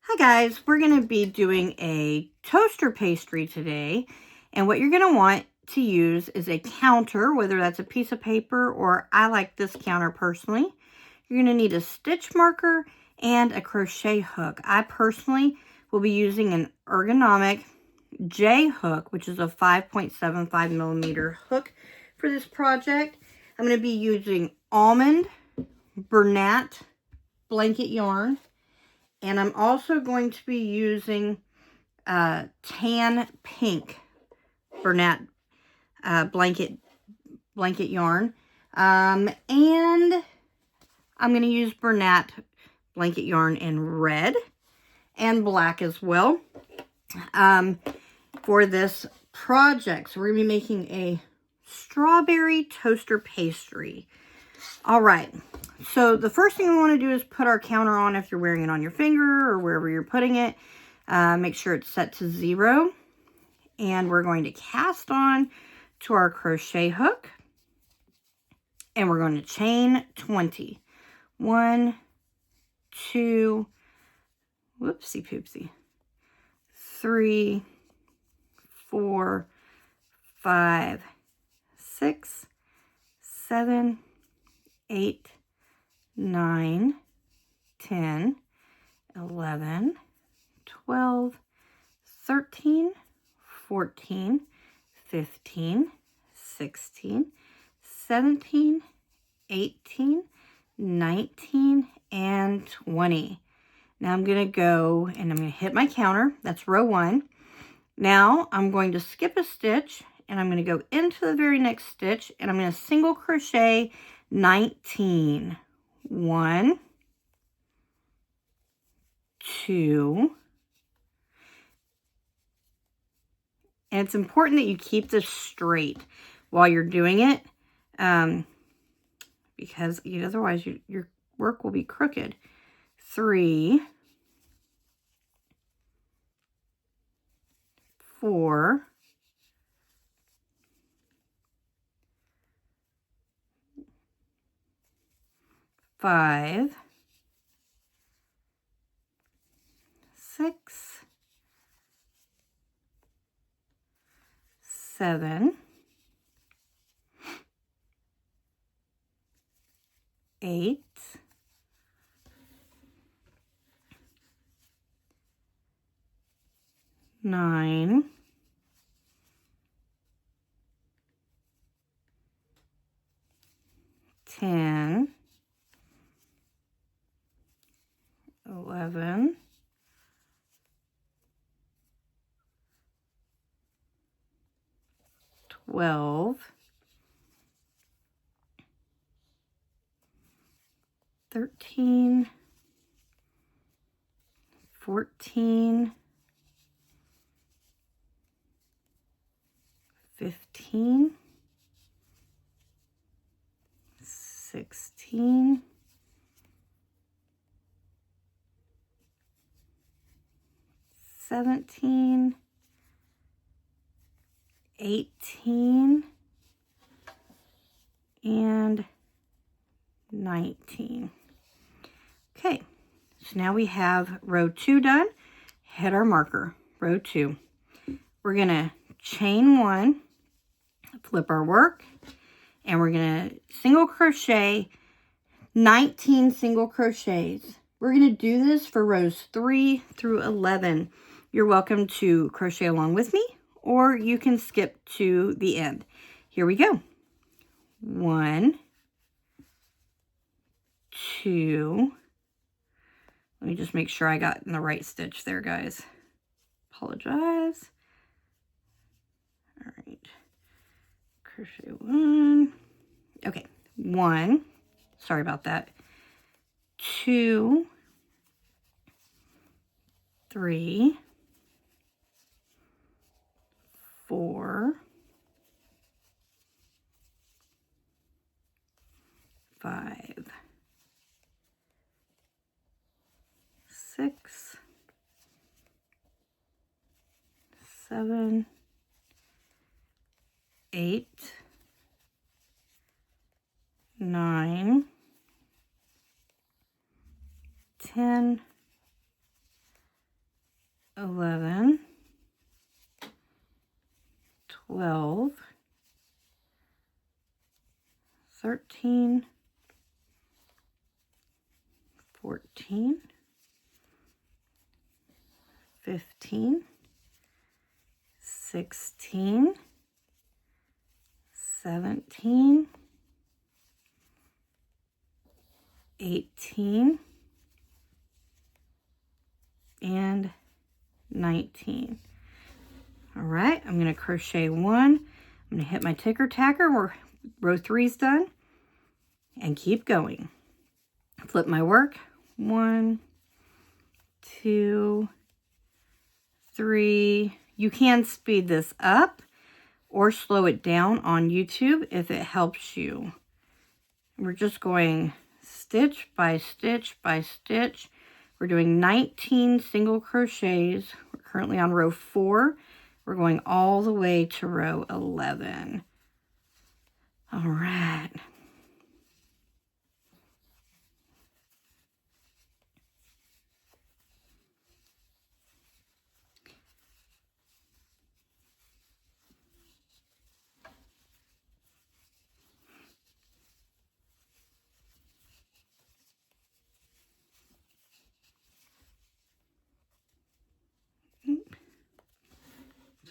Hi guys, we're going to be doing a toaster pastry today, and what you're going to want to use is a counter, whether that's a piece of paper or I like this counter personally. You're going to need a stitch marker and a crochet hook. I personally will be using an ergonomic J hook, which is a 5.75 millimeter hook for this project. I'm going to be using almond Bernat blanket yarn. And I'm also going to be using tan pink Bernat blanket yarn. And I'm going to use Bernat blanket yarn in red and black as well for this project. So we're going to be making a strawberry toaster pastry. All right. So the first thing we want to do is put our counter on if you're wearing it on your finger or wherever you're putting it. Make sure it's set to 0. And we're going to cast on to our crochet hook. And we're going to chain 20. 1, 2, whoopsie poopsie, 3, 4, 5, 6, 7, 8, 9, 10, 11, 12, 13, 14, 15, 16, 17, 18, 19, and 20. Now I'm going to go and I'm going to hit my counter. That's row 1. Now I'm going to skip a stitch and I'm going to go into the very next stitch and I'm going to single crochet 19. 1, 2, and it's important that you keep this straight while you're doing it, because otherwise your work will be crooked. 3, 4, 5, 6, 7, 8, 9, 10, 11, 12, 13, 14, 15, 16, 17, 18, and 19. Okay, so now we have row 2 done. Hit our marker, row 2. We're going to chain 1, flip our work, and we're going to single crochet 19 single crochets. We're going to do this for rows 3 through 11. You're welcome to crochet along with me, or you can skip to the end. Here we go. 1, 2, let me just make sure I got in the right stitch there, guys. Apologize. All right. Crochet 1. Okay. 1. Sorry about that. 2, 3, 4, 5, 6, 7, 8, 9, 10, 11, 12, 13, 14, 15, 16, 17, 18, and 19. All right, I'm going to crochet 1. I'm going to hit my ticker tacker where row 3 is done and keep going. Flip my work. 1, 2, 3. You can speed this up or slow it down on YouTube if it helps you. We're just going stitch by stitch by stitch. We're doing 19 single crochets. We're currently on row 4. We're going all the way to row 11. All right.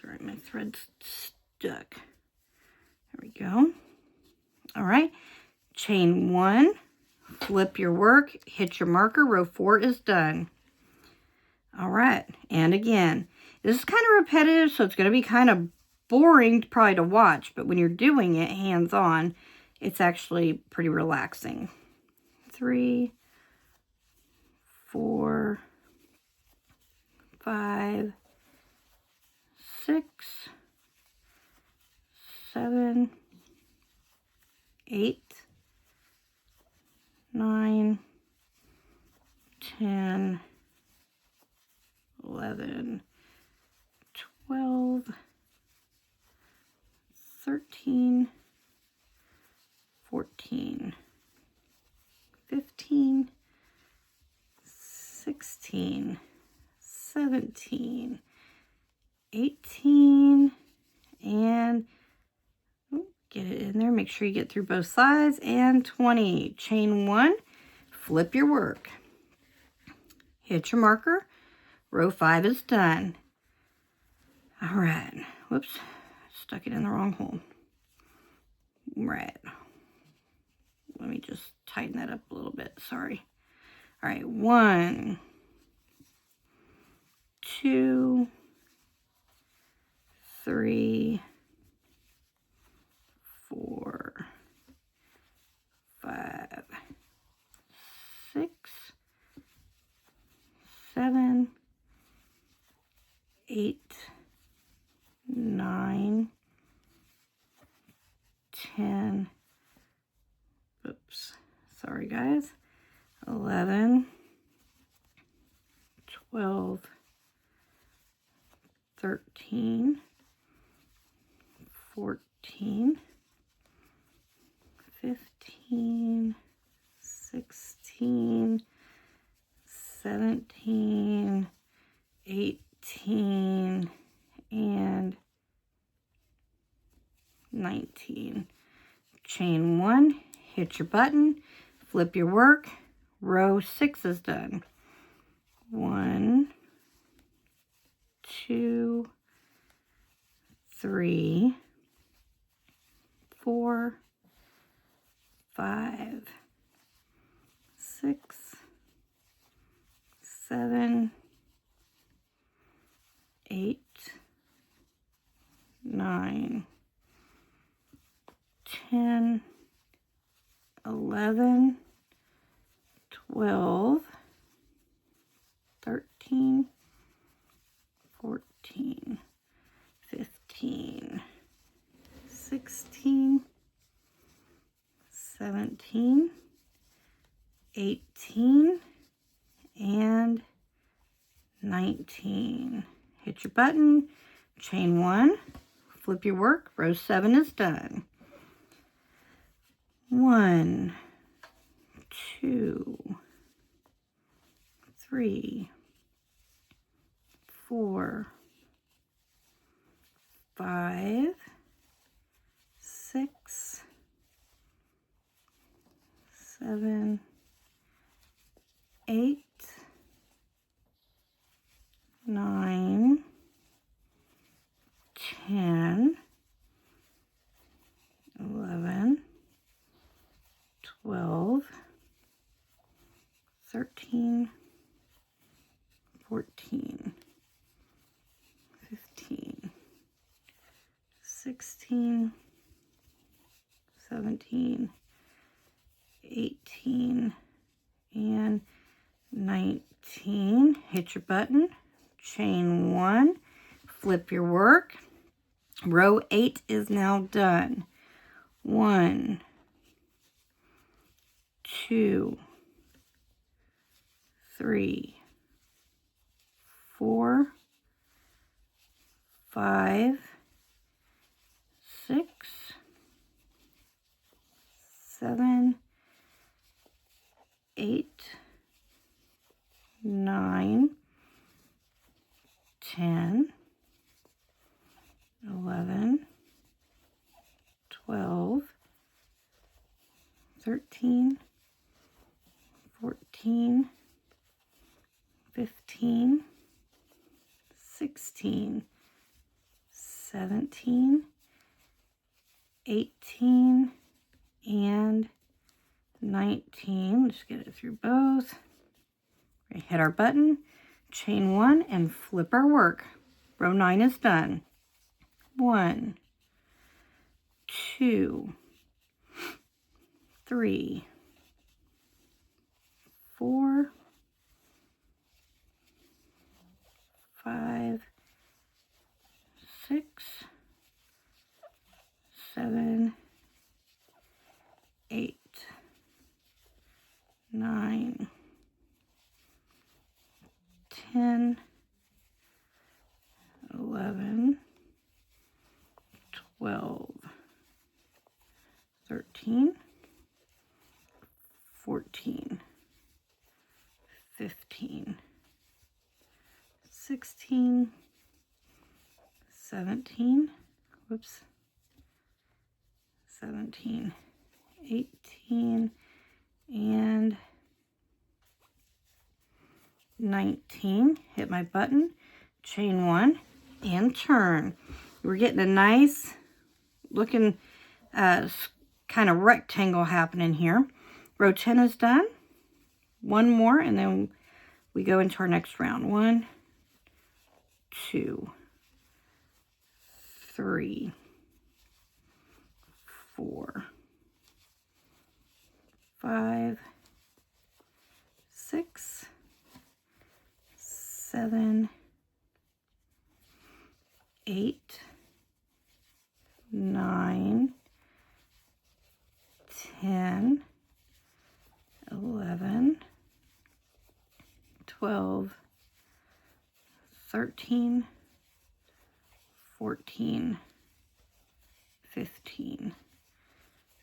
Sorry, my thread's stuck. There we go. All right, chain 1, flip your work, hit your marker, row 4 is done. All right, and again, this is kind of repetitive, so it's going to be kind of boring probably to watch, but when you're doing it hands-on, it's actually pretty relaxing. 3, 4, 5, 6, 7, 8, 9, 10, 11, 12, 13, 14, 15, 16, 17, 18, and get it in there. Make sure you get through both sides. And 20. Chain 1, flip your work. Hit your marker. Row 5 is done. All right. Whoops. Stuck it in the wrong hole. Right. Let me just tighten that up a little bit. Sorry. All right. 1, 2, 3, 4, 5, 6, 7, 8, 9, 10, oops, sorry guys, 11, 12, 13, 14, 15, 16, 17, 18, and 19. Chain 1, hit your button, flip your work, row 6 is done. 1, 2, 3, 4, 5, 6, 7, 8, 9, 10, 11, 12, 13, 14, 15, 16, 17, 18, and 19. Hit your button, chain 1, flip your work, row 7 is done. 1, 2, 3, 4, 5, 6, 7, 8, 9, 10, 11, 12, 13, 14, 15, 16, 17, 18, and 19. Hit your button, chain 1, flip your work. Row 8 is now done. 1, 2, 3, 4, 5, 6, 7, 8, 9, 10, 11, 12, 13, 14, 15, 16, 17, 18, and 19. Let's get it through both. We hit our button, chain 1, and flip our work. Row 9 is done. 1, 2, 3, 4, 5, 6, 7, 8, 9, 10, 11, 12, 13, 14, 15, 16, 17, 17, 18, and 19. Hit my button, chain 1, and turn. We're getting a nice looking kind of rectangle happening here. Row 10 is done. One more, and then we go into our next round. 1, 2, 3, 4, 5, 6, 7, 8, 9, 10, 11, 12, 13, 14, 15,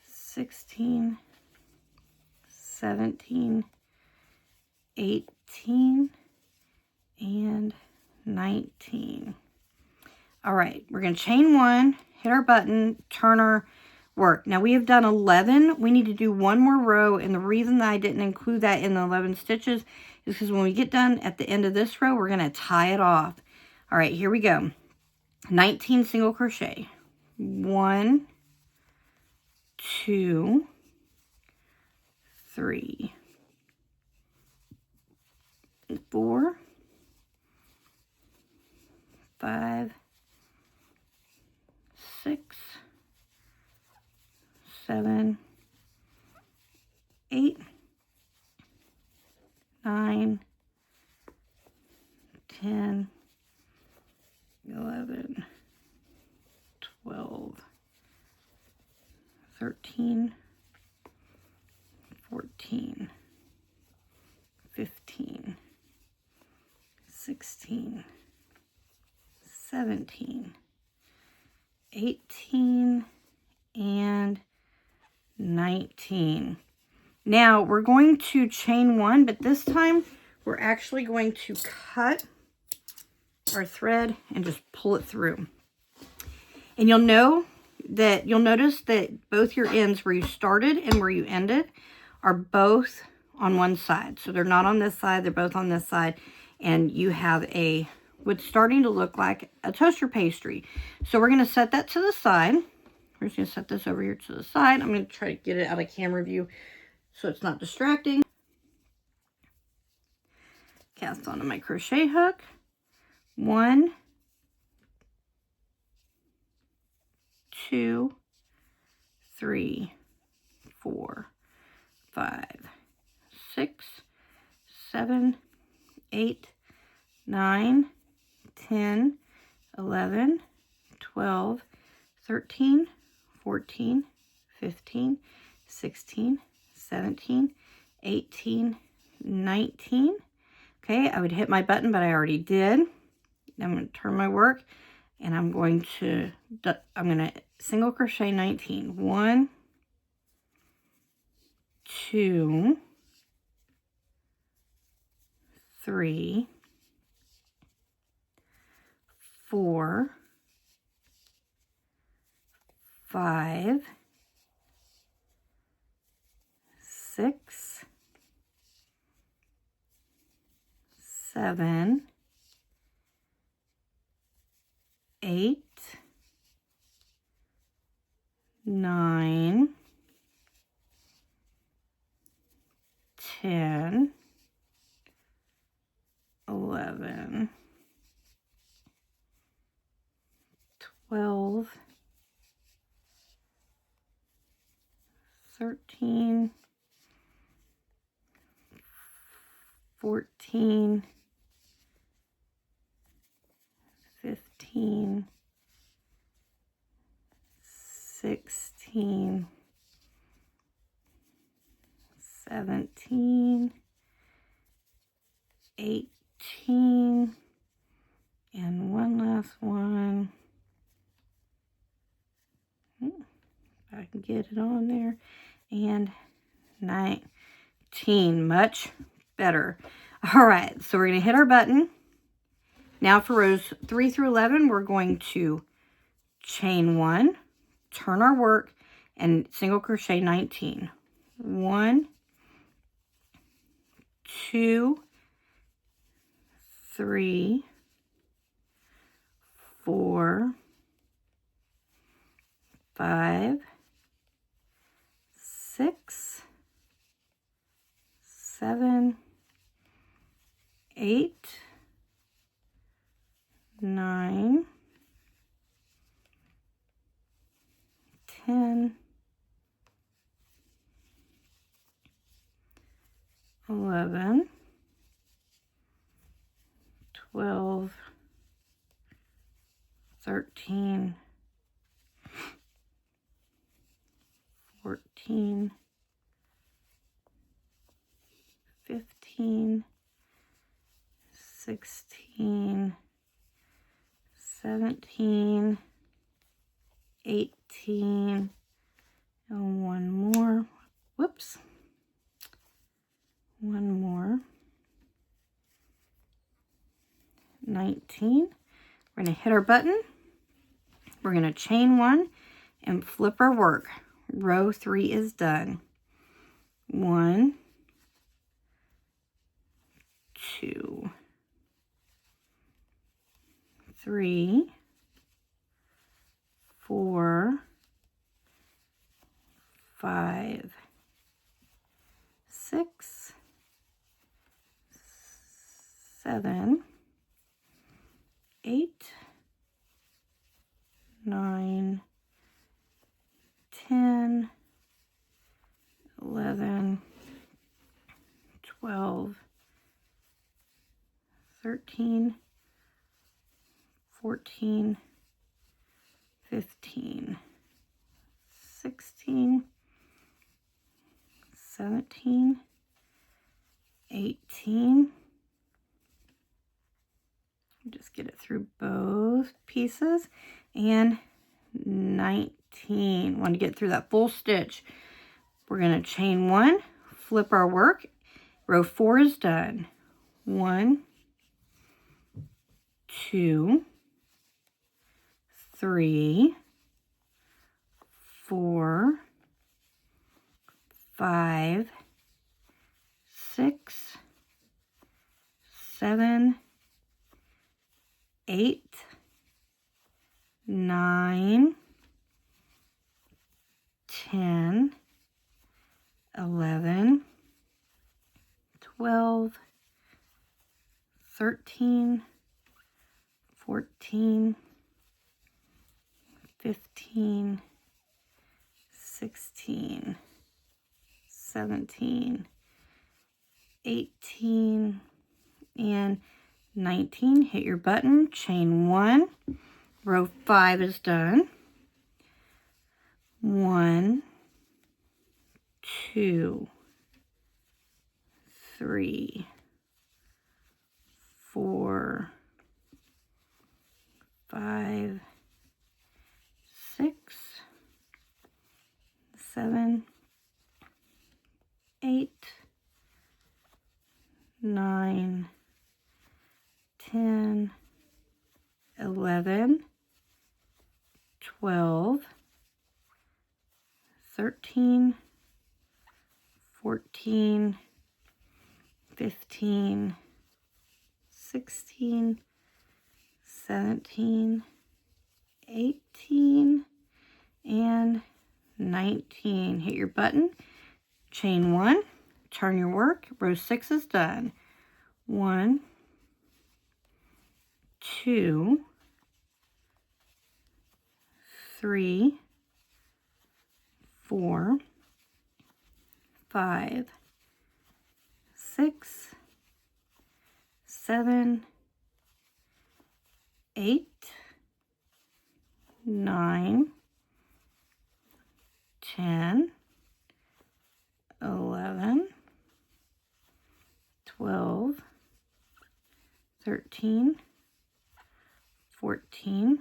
16, 17, 18, and 19. All right, we're going to chain 1, hit our button, turn our work. Now we have done 11. We need to do one more row, and the reason that I didn't include that in the 11 stitches is because when we get done at the end of this row, we're going to tie it off. All right, here we go. 19 single crochet. 1, 2, 3, 4, 5, 6, 7, 8, 9, 10, 11, 12, 13, 14, 15, 16, 17, 18, and 19. Now we're going to chain 1, but this time we're actually going to cut our thread and just pull it through. And you'll notice that both your ends where you started and where you ended are both on one side. So they're not on this side, they're both on this side. And you have what's starting to look like a toaster pastry. So we're going to set that to the side. We're just going to set this over here to the side. I'm going to try to get it out of camera view so it's not distracting. Cast onto my crochet hook. 1, 2, 3, 4, 5, 6, 7, 8, 9, 10, 11, 12, 13, 14, 15, 16, 17, 18, 19. Okay, I would hit my button, but I already did. I'm going to turn my work, and I'm going to single crochet 19. 1, 2, 3, 4, 5, 6, 7, 8, 9, 10, 11, 12, 13, 14, 15, 16, 17, 18, and one last one. If I can get it on there. And 19. Much better. All right, so we're going to hit our button. Now for rows 3 through 11, we're going to chain 1, turn our work, and single crochet 19. 1, 2, 3, 4, 5, 6, 7, 8, 9, 10, 11, 12, 13, 14, 15, 16, 17, 18, and one more. Whoops. One more. 19. We're going to hit our button. We're going to chain 1 and flip our work. Row 3 is done. 1, 2, 3, 4, 5, 6, 7, 8, 9, 10, 11, 12, 13, 14, 15, 16, 17, 18. Just get it through both pieces. And 19. Want to get through that full stitch. We're going to chain 1, flip our work. Row 4 is done. 1, 2, 3, 4, 5, 6, 7, 8, 9, 10, 11, 12, 13, 14, 15, 16, 17, 18, and 19. Hit your button, chain 1. Row 5 is done. 1, 2, 3, 4, 5, 6, 7, 8, 9, 10, 11, 12, 13, 14, 15, 16, 17, 18, and 19. Hit your button, chain 1, turn your work, row 6 is done. 1, 2, 3, 4, 5, 6, 7, 8, 9, 10, 11, 12, 13, 14,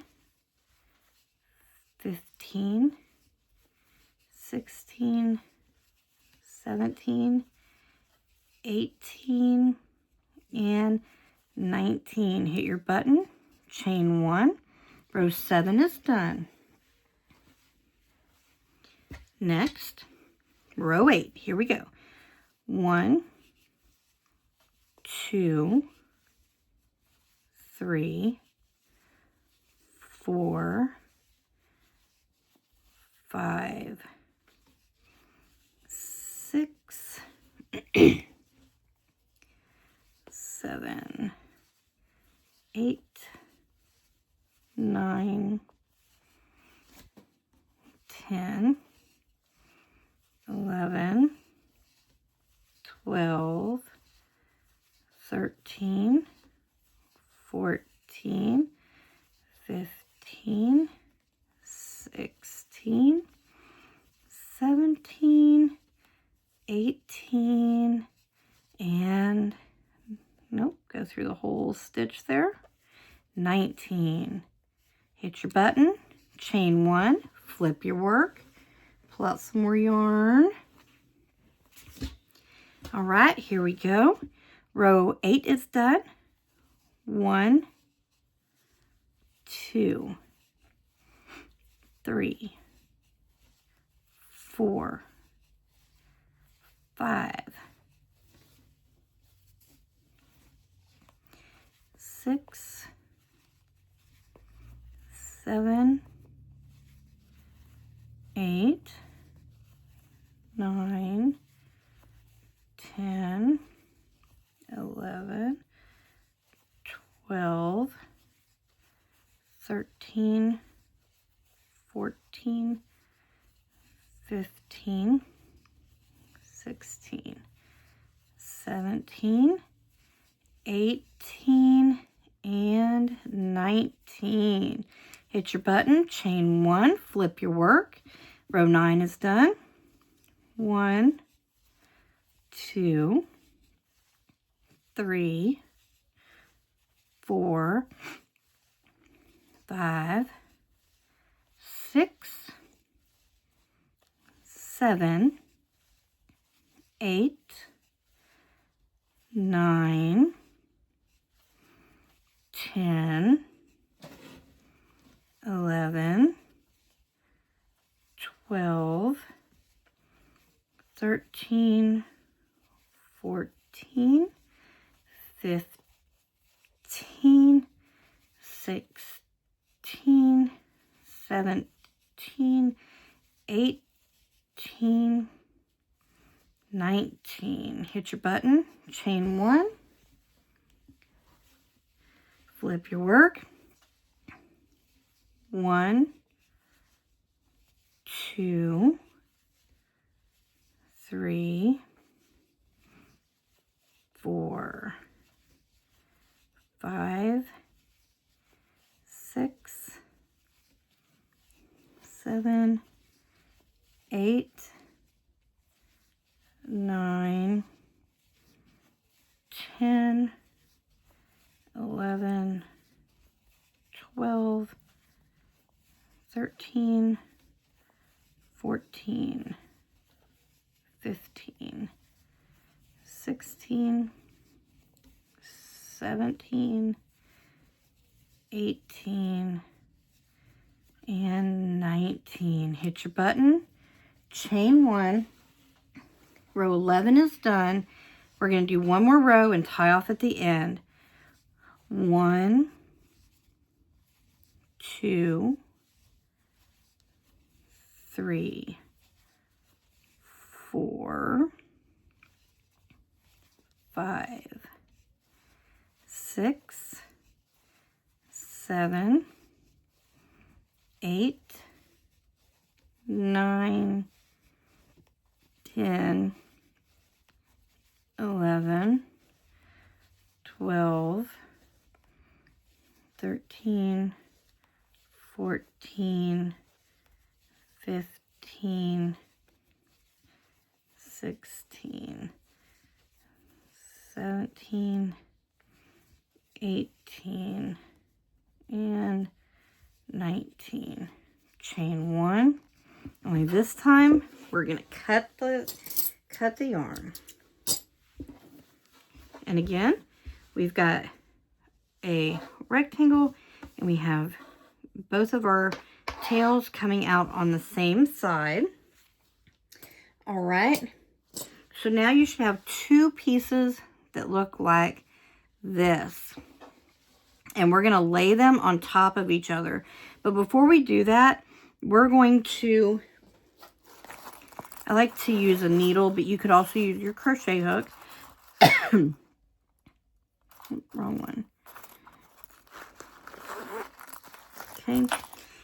15, 16, 17, 18, and 19. Hit your button, chain 1, row 7 is done. Next, row 8. Here we go. 1, 2, 3, 4, 5, 6, 7, 8, 9, 10, 11, 12, 13, 14, 15, 16, 17, 18, and nope, go through the whole stitch there. 19. Hit your button, chain 1, flip your work, pull out some more yarn. All right, here we go. Row 8 is done. 1, 2, 3, 4, 5, 6, 7, 8, 9, 10, 11, 12, 13, 14, 15, 16, 17, 18, and 19. Hit your button, chain 1, flip your work. Row 9 is done. 1, 2, 3, 4, 5, 6, 7, 8, 9, 10, 11, 12, 13, 14, 15, 16, 17, 18, 19. Hit your button, chain 1, flip your work, 1, 2, 3, 4, 5, 6, 7, 8, 9, 10, 11, 12, 13, 14, 15, 16, 17, 18, and 19. Hit your button, chain 1, row 11 is done. We're going to do one more row and tie off at the end. 1, 2, 3, 4, 5, 6, 7, 8, 9, 10, 11, 12, 13, 14, 15, 16, 17, 18, and 19. Chain 1. Only this time we're going to cut the yarn. And again, we've got a rectangle and we have both of our tails coming out on the same side. All right. So now you should have 2 pieces that look like this. And we're going to lay them on top of each other. But before we do that, we're going to, I like to use a needle, but you could also use your crochet hook. Wrong one. Okay.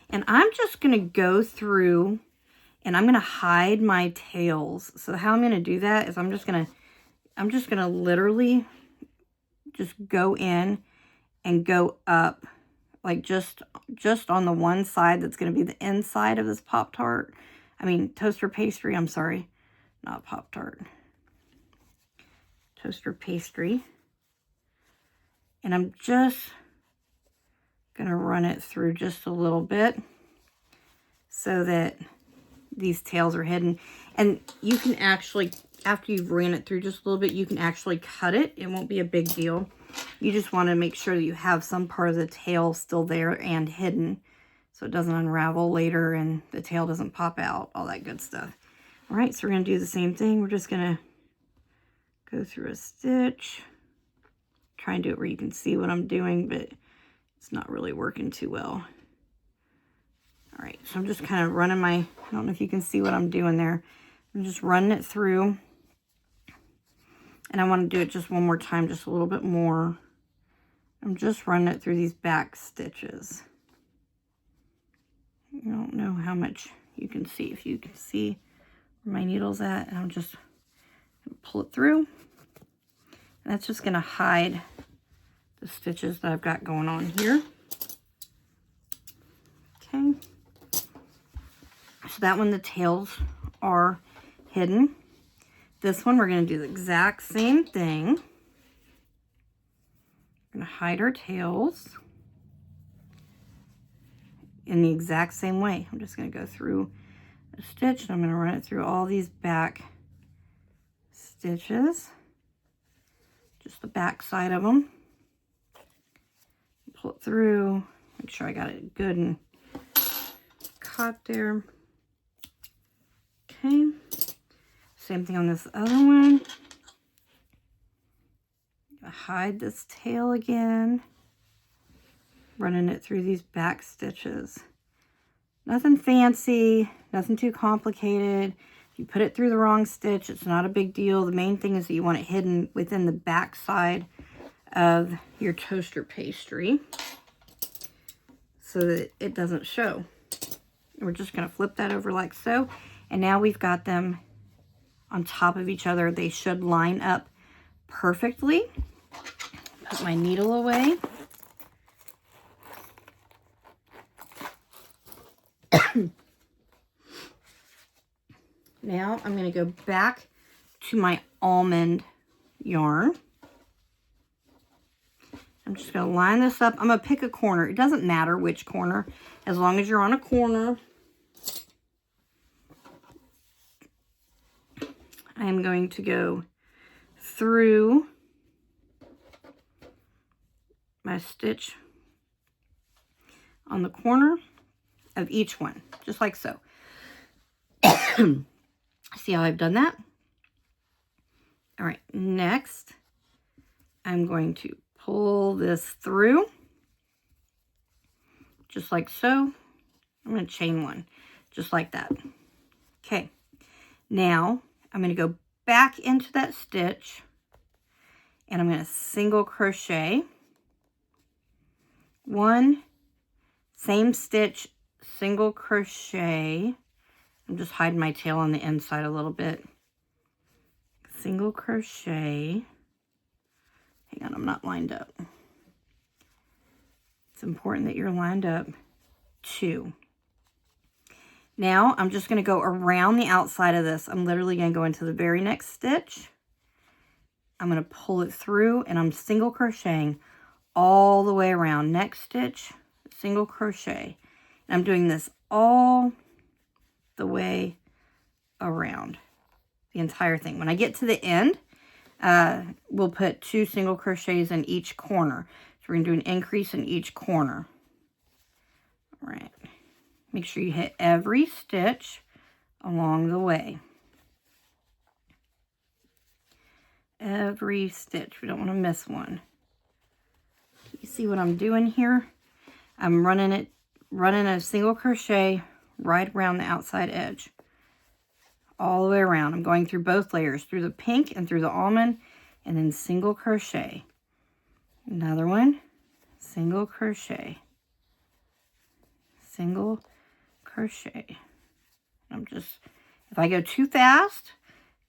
And I'm just going to go through and I'm going to hide my tails. So how I'm going to do that is I'm just going to literally just go in and go up, like just on the one side that's going to be the inside of this Pop-Tart. I mean, toaster pastry, I'm sorry. Not Pop-Tart. Toaster pastry. And I'm just going to run it through just a little bit so that these tails are hidden. And you can actually, after you've ran it through just a little bit, you can actually cut it. It won't be a big deal. You just want to make sure that you have some part of the tail still there and hidden so it doesn't unravel later and the tail doesn't pop out, all that good stuff. All right, so we're going to do the same thing. We're just going to go through a stitch. Try and do it where you can see what I'm doing, but it's not really working too well. All right, so I'm just kind of running my, I don't know if you can see what I'm doing there. I'm just running it through. And I want to do it just one more time, just a little bit more. I'm just running it through these back stitches. I don't know how much you can see. If you can see where my needle's at, and I'm just going to pull it through. And that's just going to hide the stitches that I've got going on here. Okay. So that one, the tails are hidden. This one, we're going to do the exact same thing. We're going to hide our tails in the exact same way. I'm just going to go through a stitch. And I'm going to run it through all these back stitches. Just the back side of them. pull it through. Make sure I got it good and caught there. Okay. Same thing on this other one. Hide this tail again. Running it through these back stitches. Nothing fancy, nothing too complicated. If you put it through the wrong stitch, it's not a big deal. The main thing is that you want it hidden within the back side of your toaster pastry so that it doesn't show. We're just going to flip that over like so. And now we've got them on top of each other. They should line up perfectly. Put my needle away. Now I'm going to go back to my almond yarn. I'm just going to line this up. I'm going to pick a corner. It doesn't matter which corner, as long as you're on a corner. I'm going to go through my stitch on the corner of each one, just like so. See how I've done that? All right, next, I'm going to pull this through, just like so. I'm going to chain one, just like that. Okay, now I'm going to go back into that stitch, and I'm going to single crochet one, same stitch, single crochet. I'm just hiding my tail on the inside a little bit. Single crochet. Hang on, I'm not lined up. It's important that you're lined up. 2. Now I'm just going to go around the outside of this. I'm literally going to go into the very next stitch. I'm going to pull it through, and I'm single crocheting all the way around. Next stitch, single crochet. And I'm doing this all the way around the entire thing. When I get to the end, we'll put 2 single crochets in each corner. So we're going to do an increase in each corner. All right. Make sure you hit every stitch along the way. Every stitch. We don't want to miss one. You see what I'm doing here? I'm running a single crochet right around the outside edge. All the way around. I'm going through both layers, through the pink and through the almond, and then single crochet. Another one, single crochet. Single crochet. If I go too fast,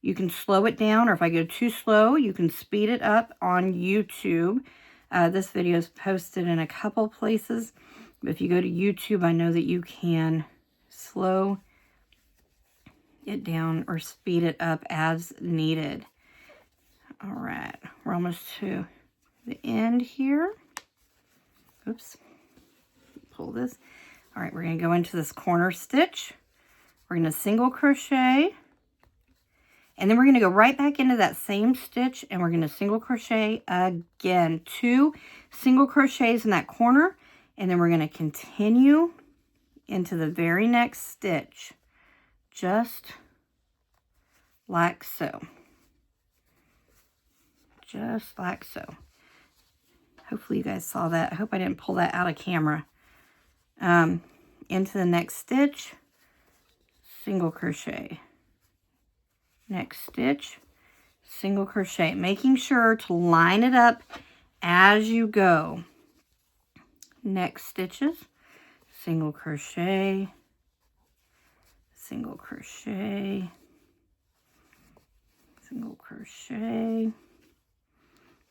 you can slow it down, or if I go too slow, you can speed it up on YouTube. This video is posted in a couple places. But if you go to YouTube, I know that you can slow it down or speed it up as needed. All right, we're almost to the end here. Oops, pull this. All right, we're going to go into this corner stitch. We're going to single crochet, and then we're going to go right back into that same stitch, and we're going to single crochet again. 2 single crochets in that corner, and then we're going to continue into the very next stitch, just like so. Just like so. Hopefully you guys saw that. I hope I didn't pull that out of camera. Into the next stitch, single crochet. Next stitch, single crochet. Making sure to line it up as you go. Next stitches, single crochet, single crochet, single crochet.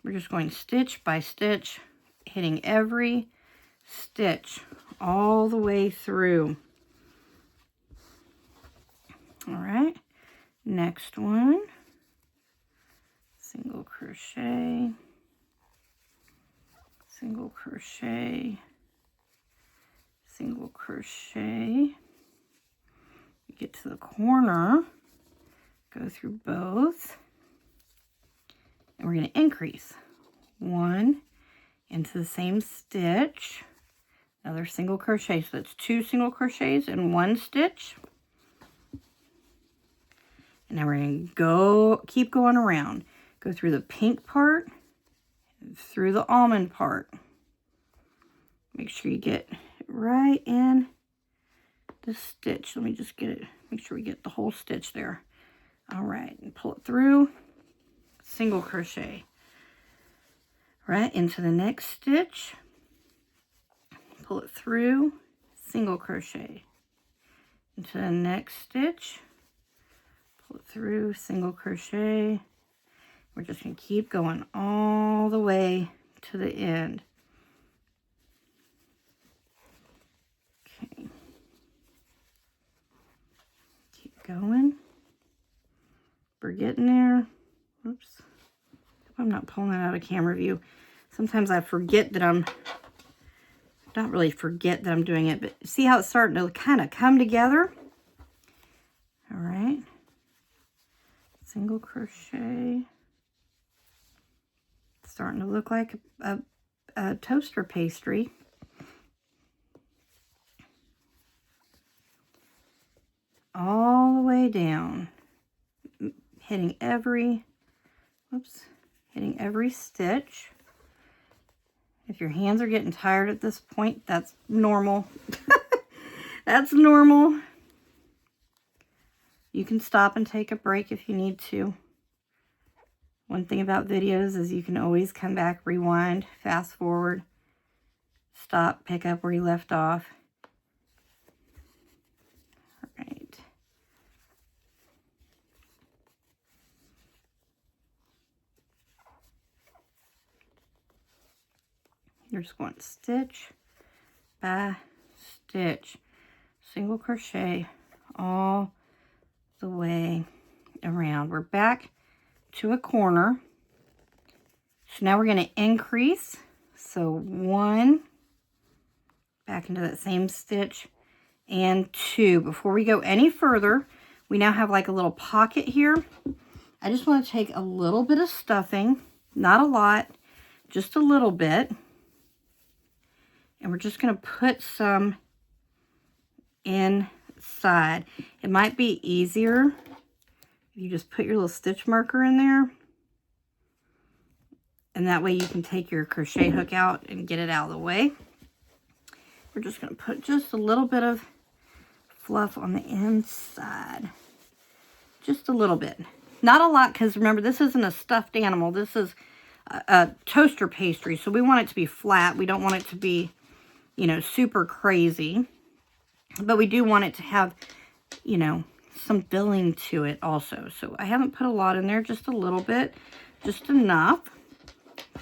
We're just going stitch by stitch, hitting every stitch all the way through. All right, next one, single crochet, single crochet, single crochet. You get to the corner, go through both, and we're going to increase 1 into the same stitch, another single crochet. So that's 2 single crochets in 1 stitch. And now we're going to keep going around. Go through the pink part, through the almond part. Make sure you get right in the stitch. Let me just get it, make sure we get the whole stitch there. All right, and pull it through, single crochet. Right into the next stitch, pull it through, single crochet. Into the next stitch, pull it through, single crochet. We're just going to keep going all the way to the end. Okay. Keep going. We're getting there. Oops. I'm not pulling it out of camera view. Sometimes I forget that not really forget that I'm doing it, but see how it's starting to kind of come together? All right. Single crochet. It's starting to look like a toaster pastry. All the way down. Hitting every stitch. If your hands are getting tired at this point, that's normal. That's normal. You can stop and take a break if you need to. One thing about videos is you can always come back, rewind, fast forward, stop, pick up where you left off. All right. You're just going stitch by stitch, single crochet all the way around. We're back to a corner. So now we're going to increase. So 1, back into that same stitch, and 2. Before we go any further, we now have like a little pocket here. I just want to take a little bit of stuffing, not a lot, just a little bit. And we're just going to put some inside. It might be easier if you just put your little stitch marker in there. And that way you can take your crochet hook out and get it out of the way. We're just going to put just a little bit of fluff on the inside. Just a little bit. Not a lot, because remember, this isn't a stuffed animal. This is a toaster pastry. So we want it to be flat. We don't want it to be, you know, super crazy, but we do want it to have, you know, some filling to it also. So I haven't put a lot in there, just a little bit, just enough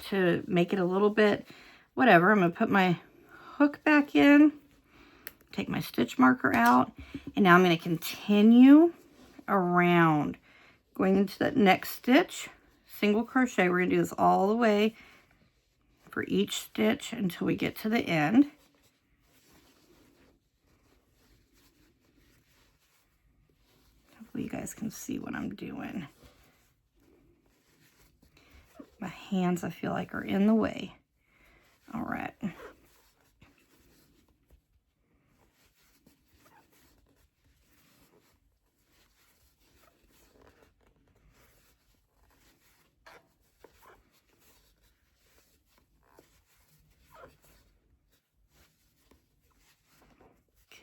to make it a little bit, whatever. I'm going to put my hook back in, take my stitch marker out, and now I'm going to continue around, going into that next stitch, single crochet. We're going to do this all the way for each stitch until we get to the end. Hopefully you guys can see what I'm doing. My hands, I feel like, are in the way. All right.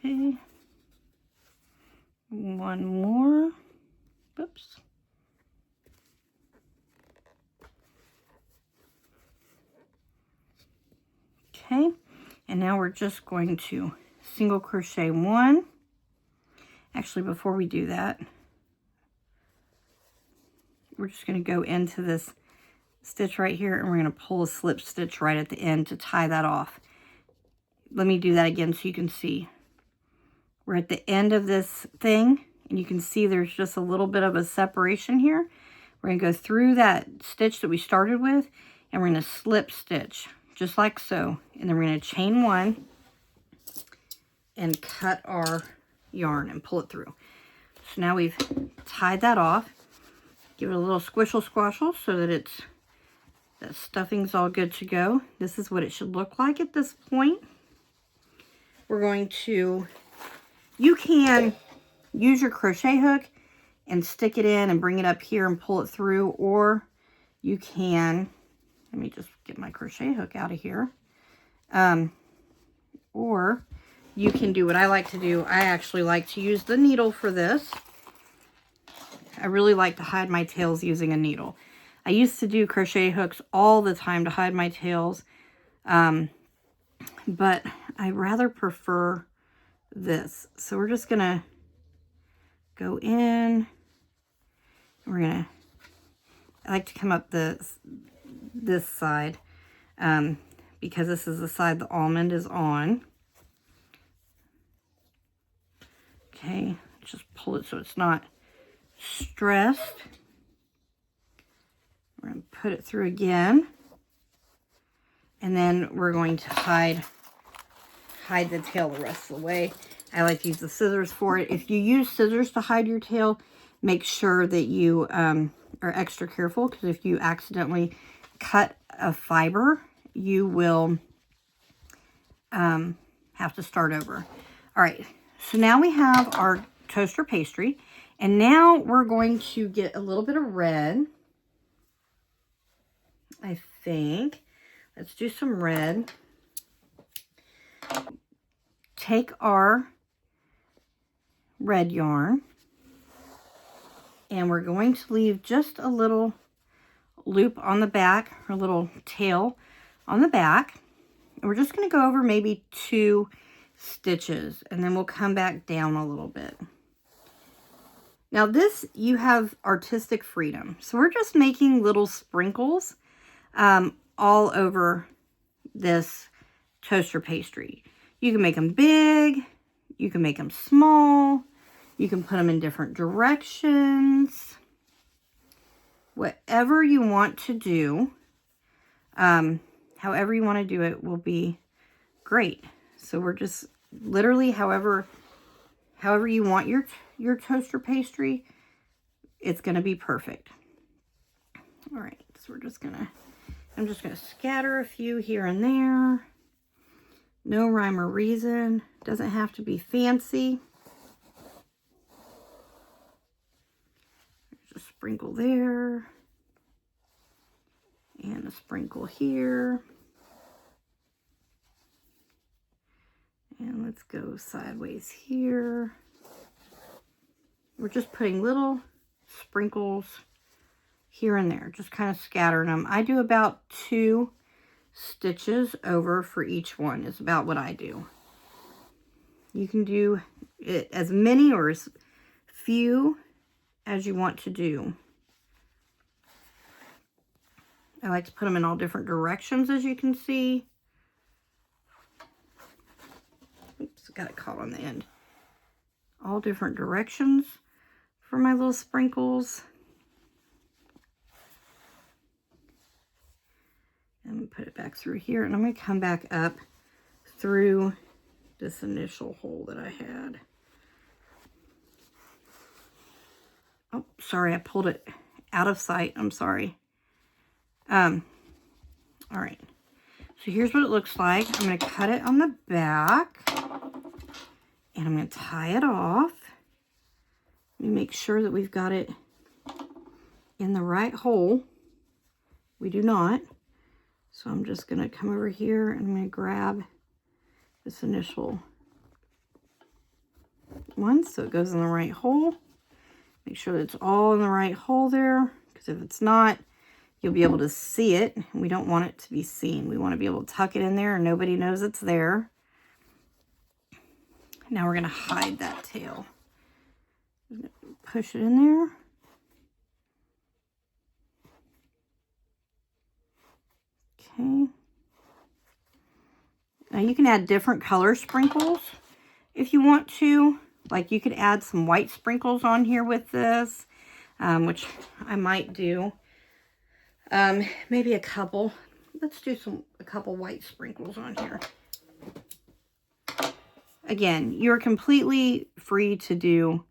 Okay. One more. Oops. Okay, and now we're just going to single crochet 1. Actually, before we do that, we're just going to go into this stitch right here, and we're going to pull a slip stitch right at the end to tie that off. Let me do that again so you can see. We're at the end of this thing, and you can see there's just a little bit of a separation here. We're going to go through that stitch that we started with, and we're going to slip stitch, just like so. And then we're going to chain 1 and cut our yarn and pull it through. So now we've tied that off. Give it a little squishle squashle so that it's The stuffing's all good to go. This is what it should look like at this point. We're going to, you can use your crochet hook and stick it in and bring it up here and pull it through, or you can, let me just get my crochet hook out of here. Or you can do what I like to do. I actually like to use the needle for this. I really like to hide my tails using a needle. I used to do crochet hooks all the time to hide my tails, but I rather prefer this. So we're just gonna go in. We're gonna, I like to come up this side because this is the side the almond is on. Okay, just pull it so it's not stressed. We're going to put it through again, and then we're going to hide the tail the rest of the way. I like to use the scissors for it. If you use scissors to hide your tail, make sure that you are extra careful, because if you accidentally cut a fiber, you will have to start over. All right, so now we have our toaster pastry, and now we're going to get a little bit of red. I think. Let's do some red. Take our red yarn, and we're going to leave just a little loop on the back, or a little tail on the back. And we're just going to go over maybe 2 stitches, and then we'll come back down a little bit. Now this, you have artistic freedom. So we're just making little sprinkles all over this toaster pastry. You can make them big, you can make them small, you can put them in different directions. Whatever you want to do, however you want to do it will be great. So we're just literally however you want your toaster pastry, it's going to be perfect. All right, so I'm just going to scatter a few here and there. No rhyme or reason. Doesn't have to be fancy. There's a sprinkle there. And a sprinkle here. And let's go sideways here. We're just putting little sprinkles here and there, just kind of scattering them. I do about 2 stitches over for each one is about what I do. You can do it as many or as few as you want to do. I like to put them in all different directions, as you can see. Oops, got it caught on the end. All different directions for my little sprinkles. And put it back through here, and I'm going to come back up through this initial hole that I had. Oh, sorry, I pulled it out of sight. I'm sorry. All right. So here's what it looks like. I'm going to cut it on the back, and I'm going to tie it off. Let me make sure that we've got it in the right hole. We do not. So I'm just going to come over here, and I'm going to grab this initial one so it goes in the right hole. Make sure that it's all in the right hole there, because if it's not, you'll be able to see it. We don't want it to be seen. We want to be able to tuck it in there and nobody knows it's there. Now we're going to hide that tail. Push it in there. Okay. Now you can add different color sprinkles if you want to. Like you could add some white sprinkles on here with this, which I might do. Maybe a couple. Let's do a couple white sprinkles on here. Again, you're completely free to do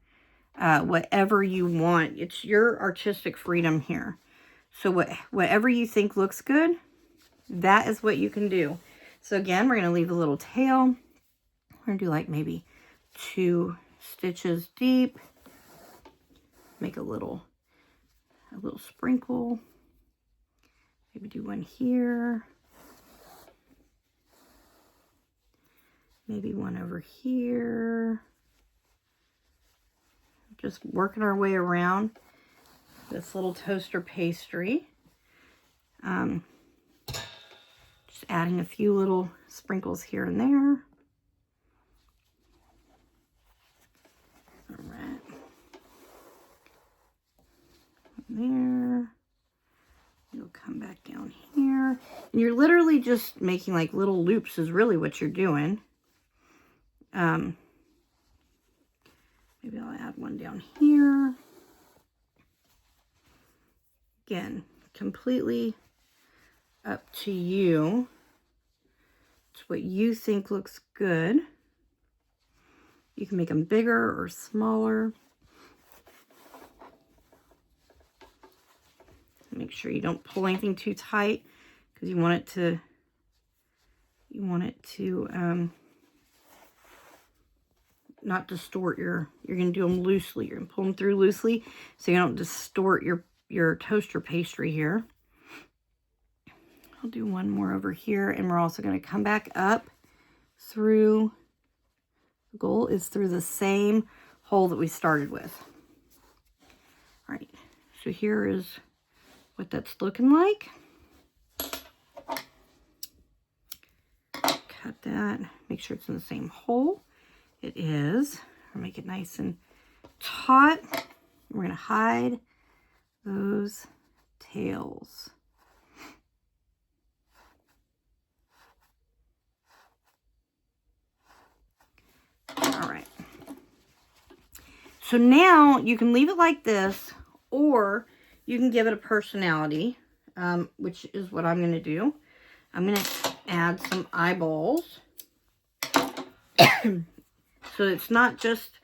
whatever you want. It's your artistic freedom here. So whatever you think looks good, that is what you can do. So again, we're going to leave a little tail. We're going to do like maybe 2 stitches deep. Make a little sprinkle. Maybe do one here. Maybe one over here. Just working our way around this little toaster pastry. Just adding a few little sprinkles here and there. All right. There. You'll come back down here. And you're literally just making like little loops is really what you're doing. Maybe I'll add one down here. Again, completely up to you. It's what you think looks good. You can make them bigger or smaller. Make sure you don't pull anything too tight because you want it to not distort you're going to do them loosely. You're going to pull them through loosely so you don't distort your toaster pastry here. I'll do one more over here, and we're also going to come back up through, the goal is through the same hole that we started with. All right, so here is what that's looking like. Cut that, make sure it's in the same hole. It is. We'll make it nice and taut. We're going to hide those tails. All right. So now you can leave it like this, or you can give it a personality, which is what I'm going to do. I'm going to add some eyeballs. So it's not just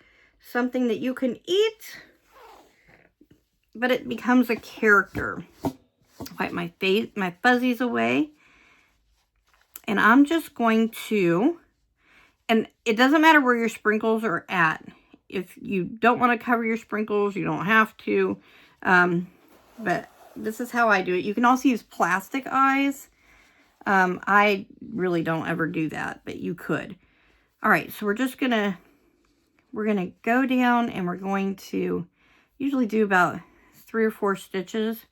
something that you can eat, but it becomes a character. Wipe my fuzzies away. And I'm just going to, and it doesn't matter where your sprinkles are at. If you don't want to cover your sprinkles, you don't have to. But this is how I do it. You can also use plastic eyes. I really don't ever do that, but you could. All right, so we're gonna go down, and we're going to usually do about 3 or 4 stitches,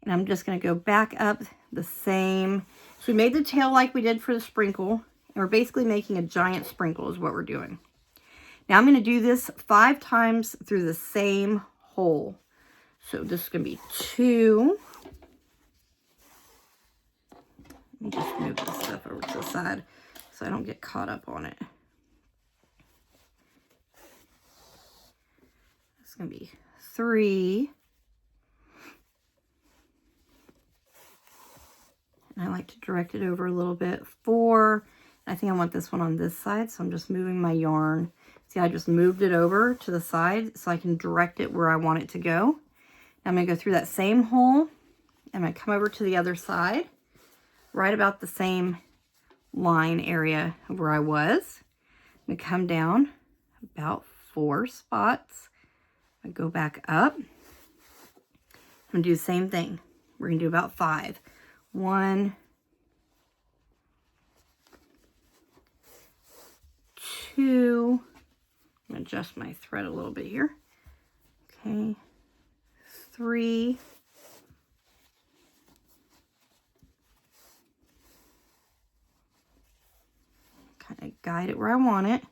and I'm just gonna go back up the same. So we made the tail like we did for the sprinkle, and we're basically making a giant sprinkle is what we're doing. Now I'm gonna do this 5 times through the same hole. So this is gonna be 2. Let me just move this stuff over to the side so I don't get caught up on it. It's going to be 3. And I like to direct it over a little bit. 4. I think I want this one on this side, so I'm just moving my yarn. See, I just moved it over to the side so I can direct it where I want it to go. Now I'm going to go through that same hole. I'm going to come over to the other side, right about the same line area of where I was. I'm going to come down about 4 spots. I go back up. I'm going to do the same thing. We're going to do about 5. 1, 2. I'm going to adjust my thread a little bit here. Okay. 3. Kind of guide it where I want it.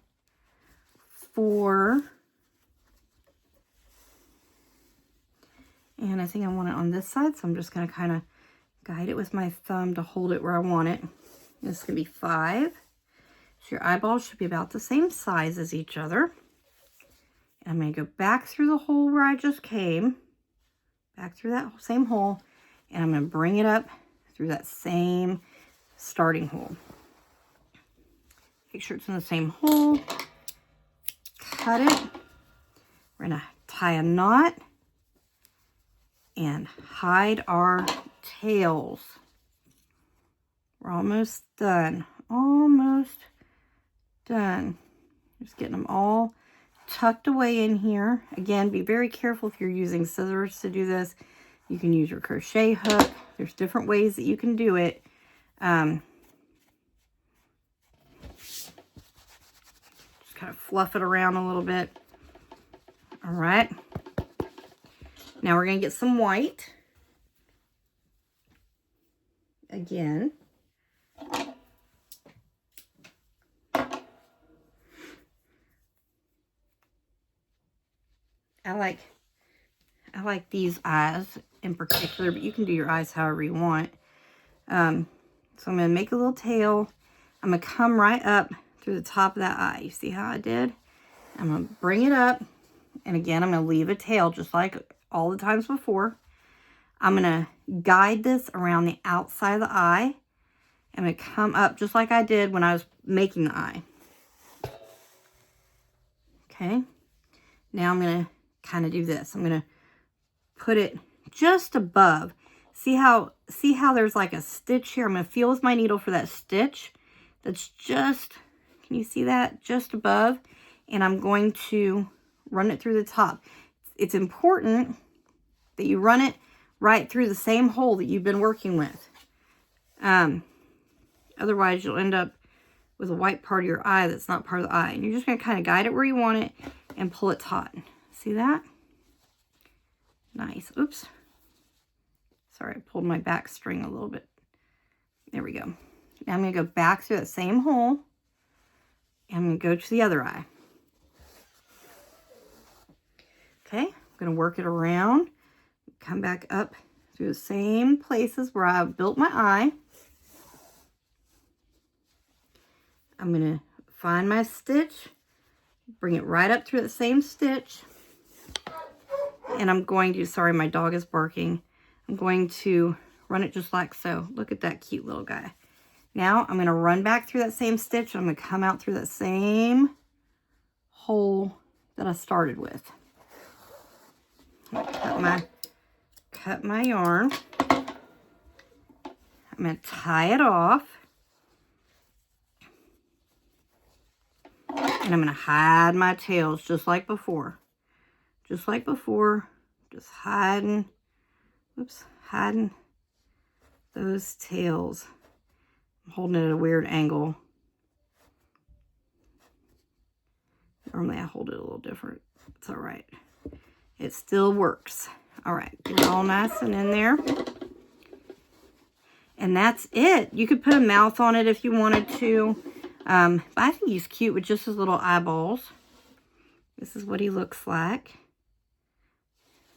4. And I think I want it on this side, so I'm just going to kind of guide it with my thumb to hold it where I want it. This is going to be 5. So your eyeballs should be about the same size as each other. And I'm going to go back through the hole where I just came, back through that same hole, and I'm going to bring it up through that same starting hole. Make sure it's in the same hole. Cut it. We're going to tie a knot. and hide our tails. We're almost done. Almost done. Just getting them all tucked away in here. Again, be very careful if you're using scissors to do this. You can use your crochet hook. There's different ways that you can do it. Just kind of fluff it around a little bit. All right. Now we're going to get some white. Again. I like these eyes in particular, but you can do your eyes however you want. So I'm going to make a little tail. I'm going to come right up through the top of that eye. You see how I did? I'm going to bring it up. And again, I'm going to leave a tail just like all the times before. I'm going to guide this around the outside of the eye. I'm going to come up just like I did when I was making the eye. Okay. Now I'm going to kind of do this. I'm going to put it just above. See how there's like a stitch here? I'm going to feel with my needle for that stitch. That's just, can you see that? Just above. And I'm going to run it through the top. It's important that you run it right through the same hole that you've been working with. Otherwise, you'll end up with a white part of your eye that's not part of the eye. And you're just going to kind of guide it where you want it and pull it taut. See that? Nice. Oops. Sorry, I pulled my back string a little bit. There we go. Now I'm going to go back through that same hole. And I'm going to go to the other eye. Okay, I'm going to work it around. Come back up through the same places where I built my eye. I'm going to find my stitch, bring it right up through the same stitch. And I'm going to, sorry, my dog is barking. I'm going to run it just like so. Look at that cute little guy. Now I'm going to run back through that same stitch. I'm going to come out through that same hole that I started with. Cut my yarn. I'm going to tie it off. And I'm going to hide my tails just like before. Just like before. Just hiding. Oops. Hiding those tails. I'm holding it at a weird angle. Normally I hold it a little different. It's all right. It still works. All right. Get it all nice and in there. And that's it. You could put a mouth on it if you wanted to. But I think he's cute with just his little eyeballs. This is what he looks like.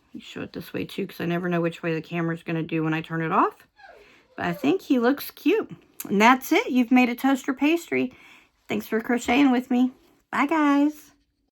Let me show it this way too, because I never know which way the camera's going to do when I turn it off. But I think he looks cute. And that's it. You've made a toaster pastry. Thanks for crocheting with me. Bye, guys.